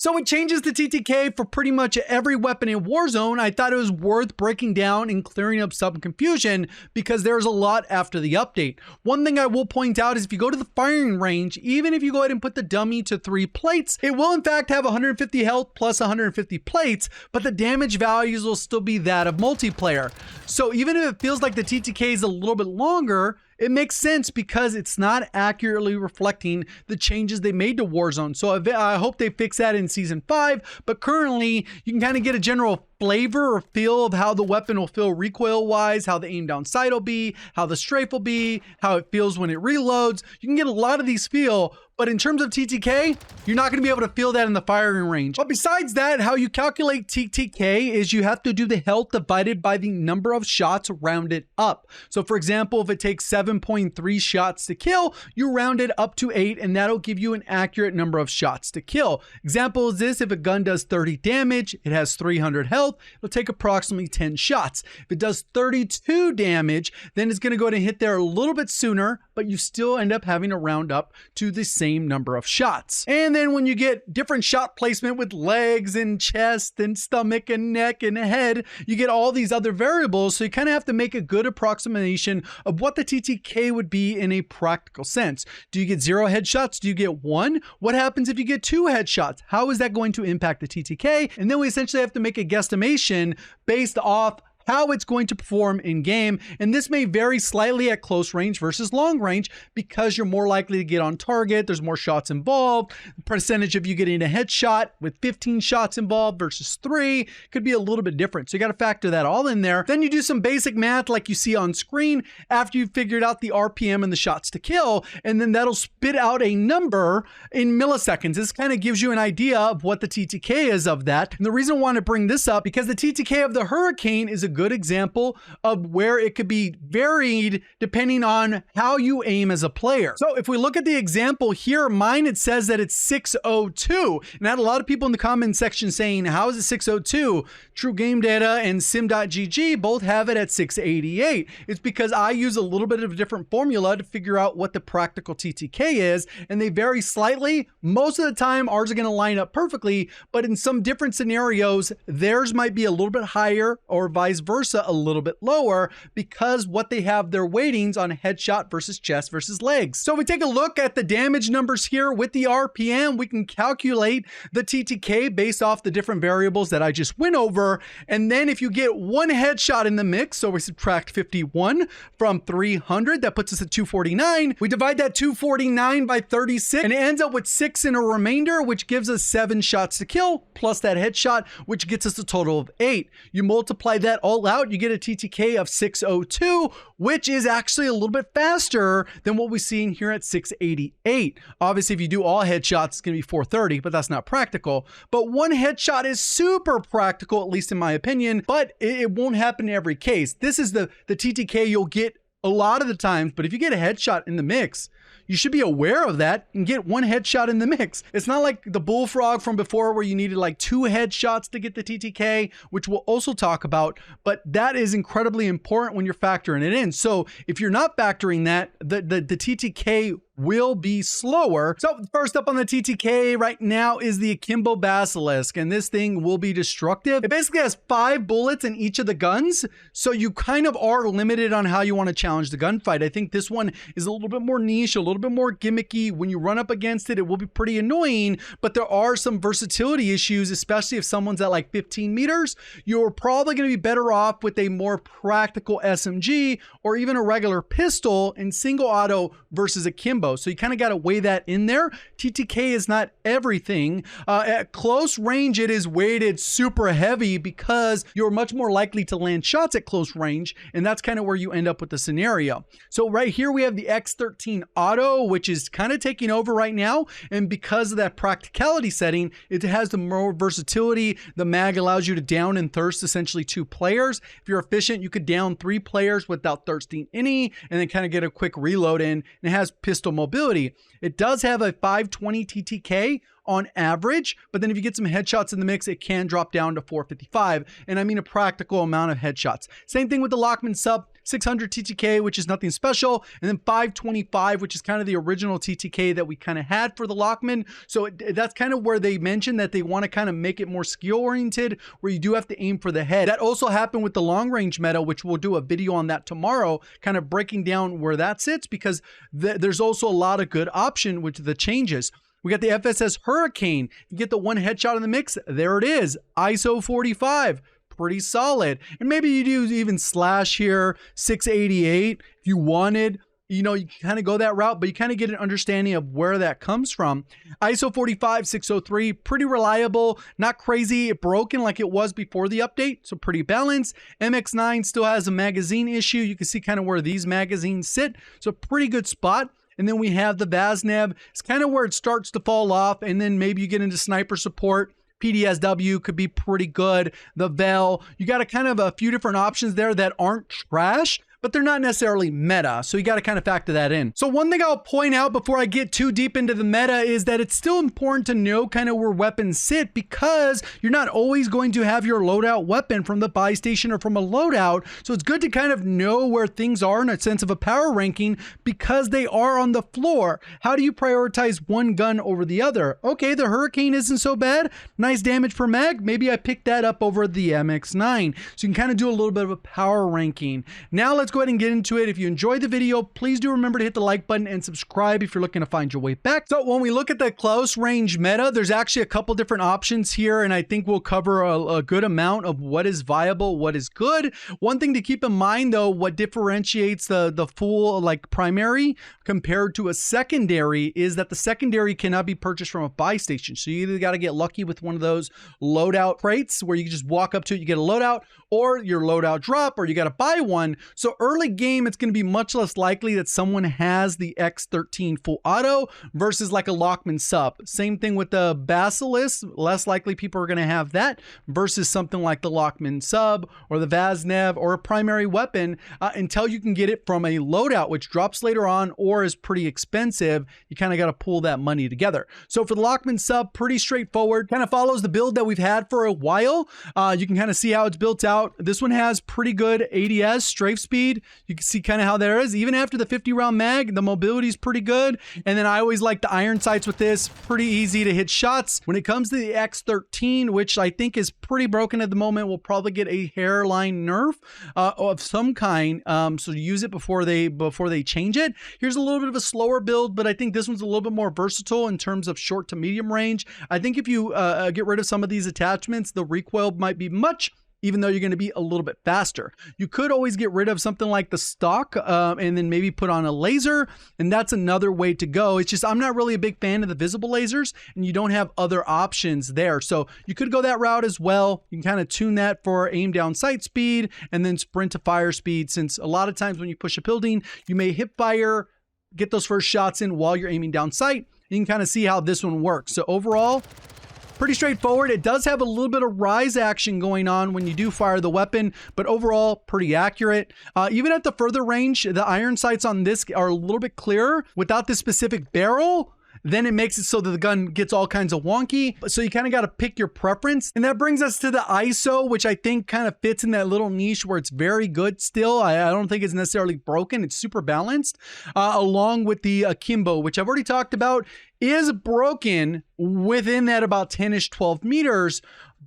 So it changes the TTK for pretty much every weapon in Warzone. I thought it was worth breaking down and clearing up some confusion because there's a lot after the update. One thing I will point out is if you go to the firing range, even if you go ahead and put the dummy to 3 plates, it will in fact have 150 health plus 150 plates, but the damage values will still be that of multiplayer. So even if it feels like the TTK is a little bit longer, it makes sense because it's not accurately reflecting the changes they made to Warzone. So I hope they fix that in Season 5, but currently you can kind of get a general flavor or feel of how the weapon will feel recoil-wise, how the aim down sight will be, how the strafe will be, how it feels when it reloads. You can get a lot of these feel, but in terms of TTK, you're not going to be able to feel that in the firing range. But besides that, how you calculate TTK is you have to do the health divided by the number of shots rounded up. So for example, if it takes 7.3 shots to kill, you round it up to 8, and that'll give you an accurate number of shots to kill. Example is this: if a gun does 30 damage, it has 300 health, it'll take approximately 10 shots. If it does 32 damage, then it's going to go ahead and hit there a little bit sooner, but you still end up having to round up to the same number of shots. And then when you get different shot placement with legs and chest and stomach and neck and head, you get all these other variables. So you kind of have to make a good approximation of what the TTK would be in a practical sense. Do you get 0 headshots? Do you get 1? What happens if you get 2 headshots? How is that going to impact the TTK? And then we essentially have to make a guesstimation based off how it's going to perform in game. And this may vary slightly at close range versus long range because you're more likely to get on target. There's more shots involved. The percentage of you getting a headshot with 15 shots involved versus 3 could be a little bit different. So you got to factor that all in there. Then you do some basic math like you see on screen after you've figured out the RPM and the shots to kill. And then that'll spit out a number in milliseconds. This kind of gives you an idea of what the TTK is of that. And the reason I want to bring this up because the TTK of the Hurricane is a good example of where it could be varied depending on how you aim as a player. So if we look at the example here, mine, it says that it's 602. And I had a lot of people in the comment section saying, how is it 602? True Game Data and sim.gg both have it at 688. It's because I use a little bit of a different formula to figure out what the practical TTK is, and they vary slightly. Most of the time, ours are going to line up perfectly, but in some different scenarios, theirs might be a little bit higher or vice versa, a little bit lower, because what they have their weightings on headshot versus chest versus legs. So if we take a look at the damage numbers here with the RPM, we can calculate the TTK based off the different variables that I just went over. And then if you get 1 headshot in the mix, so we subtract 51 from 300, that puts us at 249. We divide that 249 by 36 and it ends up with 6 in a remainder, which gives us 7 shots to kill plus that headshot, which gets us a total of 8. You multiply that all out, you get a TTK of 602, which is actually a little bit faster than what we've seen here at 688. Obviously, if you do all headshots, it's going to be 430, but that's not practical. But 1 headshot is super practical, at least in my opinion, but it won't happen in every case. This is the TTK you'll get a lot of the times, but if you get a headshot in the mix, you should be aware of that and get 1 headshot in the mix. It's not like the bullfrog from before where you needed like 2 headshots to get the TTK, which we'll also talk about, but that is incredibly important when you're factoring it in. So if you're not factoring that, the TTK will be slower. So first up on the TTK right now is the Akimbo Basilisk, and this thing will be destructive. It basically has 5 bullets in each of the guns, so you kind of are limited on how you want to challenge the gunfight. I think this one is a little bit more niche, a little bit more gimmicky. When you run up against it, it will be pretty annoying, but there are some versatility issues, especially if someone's at like 15 meters. You're probably going to be better off with a more practical SMG or even a regular pistol in single auto versus Akimbo. So you kind of got to weigh that in there. TTK is not everything. At close range, it is weighted super heavy because you're much more likely to land shots at close range, and that's kind of where you end up with the scenario. So right here we have the X13 Auto, which is kind of taking over right now, and because of that practicality setting, it has the more versatility. The mag allows you to down and thirst essentially 2 players. If you're efficient, you could down 3 players without thirsting any, and then kind of get a quick reload in, and it has pistol mobility. It does have a 520 TTK on average, but then if you get some headshots in the mix, it can drop down to 455, and I mean a practical amount of headshots. Same thing with the Lockman Sub, 600 TTK, which is nothing special, and then 525, which is kind of the original TTK that we kind of had for the Lockman. So that's kind of where they mentioned that they want to kind of make it more skill oriented, where you do have to aim for the head. That also happened with the long range meta, which we'll do a video on that tomorrow, kind of breaking down where that sits, because there's also a lot of good option with the changes. We got the FSS Hurricane. You get the one headshot in the mix. There it is. ISO 45. Pretty solid. And maybe you do even slash here, 688 if you wanted. You know, you kind of go that route, but you kind of get an understanding of where that comes from. ISO 45, 603, pretty reliable, not crazy broken like it was before the update, so pretty balanced. MX9 still has a magazine issue. You can see kind of where these magazines sit, so pretty good spot. And then we have the VASNAV. It's kind of where it starts to fall off, and then maybe you get into sniper support. PDSW could be pretty good. The VEL, you got a kind of a few different options there that aren't trash, but they're not necessarily meta. So you got to kind of factor that in. So one thing I'll point out before I get too deep into the meta is that it's still important to know kind of where weapons sit, because you're not always going to have your loadout weapon from the buy station or from a loadout. So it's good to kind of know where things are in a sense of a power ranking, because they are on the floor. How do you prioritize one gun over the other? Okay, the Hurricane isn't so bad. Nice damage per mag. Maybe I picked that up over the MX9. So you can kind of do a little bit of a power ranking. Now let's go ahead and get into it. If you enjoyed the video, please do remember to hit the like button and subscribe if you're looking to find your way back. So when we look at the close range meta, there's actually a couple different options here, and I think we'll cover a good amount of what is viable, what is good. One thing to keep in mind though, what differentiates the full like primary compared to a secondary is that the secondary cannot be purchased from a buy station. So you either got to get lucky with one of those loadout crates where you can just walk up to it, you get a loadout, or your loadout drop, or you got to buy one. So early game, it's going to be much less likely that someone has the X13 full auto versus like a Lockman sub. Same thing with the Basilisk, less likely people are going to have that versus something like the Lockman sub or the VASNAV or a primary weapon until you can get it from a loadout, which drops later on or is pretty expensive. You kind of got to pull that money together. So for the Lockman sub, pretty straightforward, kind of follows the build that we've had for a while. You can kind of see how it's built out. This one has pretty good ADS, strafe speed. You can see kind of how there is. Even after the 50 round mag, the mobility is pretty good. And then I always like the iron sights with this. Pretty easy to hit shots. When it comes to the X13, which I think is pretty broken at the moment, we'll probably get a hairline nerf of some kind. So use it before they change it. Here's a little bit of a slower build, but I think this one's a little bit more versatile in terms of short to medium range. I think if you get rid of some of these attachments, the recoil might be much, even though you're going to be a little bit faster. You could always get rid of something like the stock and then maybe put on a laser, and that's another way to go. It's just I'm not really a big fan of the visible lasers, and you don't have other options there. So you could go that route as well. You can kind of tune that for aim down sight speed and then sprint to fire speed, since a lot of times when you push a building, you may hip fire, get those first shots in while you're aiming down sight. You can kind of see how this one works. So overall, pretty straightforward. It does have a little bit of rise action going on when you do fire the weapon, but overall pretty accurate. Even at the further range, the iron sights on this are a little bit clearer. Without this specific barrel, then it makes it so that the gun gets all kinds of wonky. So you kind of got to pick your preference. And that brings us to the ISO, which I think kind of fits in that little niche where it's very good still. I don't think it's necessarily broken. It's super balanced, along with the Akimbo, which I've already talked about, is broken within that about 10-ish, 12 meters,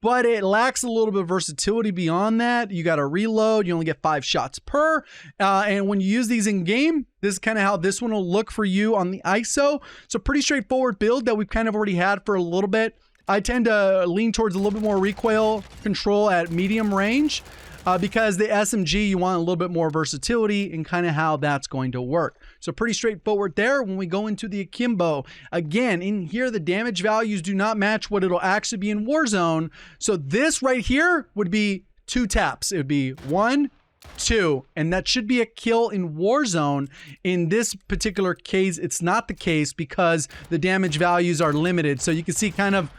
but it lacks a little bit of versatility beyond that. You got to reload. You only get 5 shots per. And when you use these in game, this is kind of how this one will look for you on the ISO. So pretty straightforward build that we've kind of already had for a little bit. I tend to lean towards a little bit more recoil control at medium range. Because the SMG, you want a little bit more versatility and kind of how that's going to work. So pretty straightforward there. When we go into the Akimbo, again, in here, the damage values do not match what it'll actually be in Warzone. So this right here would be 2 taps. It would be 1, 2, and that should be a kill in Warzone. In this particular case, it's not the case because the damage values are limited. So you can see kind of,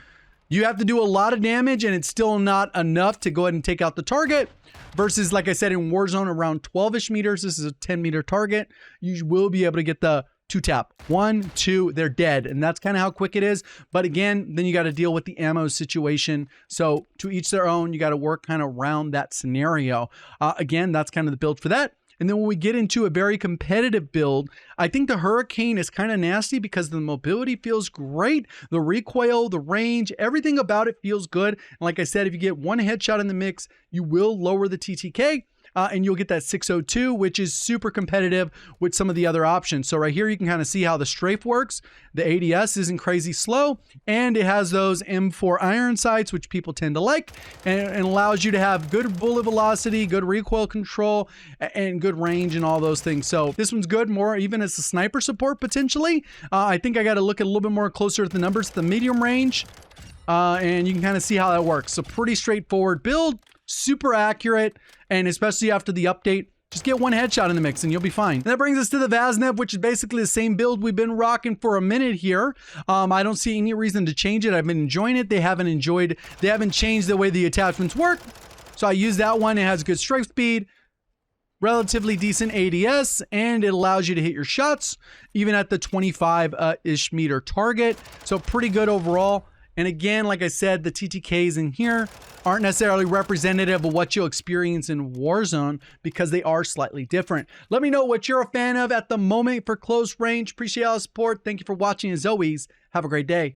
you have to do a lot of damage and it's still not enough to go ahead and take out the target. Versus, like I said, in Warzone, around 12-ish meters, this is a 10-meter target. You will be able to get the 2 tap. 1, 2, they're dead. And that's kind of how quick it is. But again, then you got to deal with the ammo situation. So to each their own, you got to work kind of around that scenario. Again, that's kind of the build for that. And then when we get into a very competitive build, I think the Hurricane is kind of nasty because the mobility feels great. The recoil, the range, everything about it feels good. And like I said, if you get one headshot in the mix, you will lower the TTK. And you'll get that 602, which is super competitive with some of the other options. So right here, you can kind of see how the strafe works. The ADS isn't crazy slow, and it has those M4 iron sights, which people tend to like, and allows you to have good bullet velocity, good recoil control, and good range and all those things. So this one's good, more even as a sniper support potentially. I think I got to look a little bit more closer at the numbers, the medium range, and you can kind of see how that works. So pretty straightforward build. Super accurate, and especially after the update, just get one headshot in the mix and you'll be fine. And that brings us to the Vaznev, which is basically the same build we've been rocking for a minute here. I don't see any reason to change it. I've been enjoying it. They haven't changed the way the attachments work. So I use that one. It has good strike speed, relatively decent ADS, and it allows you to hit your shots even at the 25-ish meter target. So pretty good overall. And again, like I said, the TTKs in here aren't necessarily representative of what you'll experience in Warzone because they are slightly different. Let me know what you're a fan of at the moment for close range. Appreciate all the support. Thank you for watching as always. Have a great day.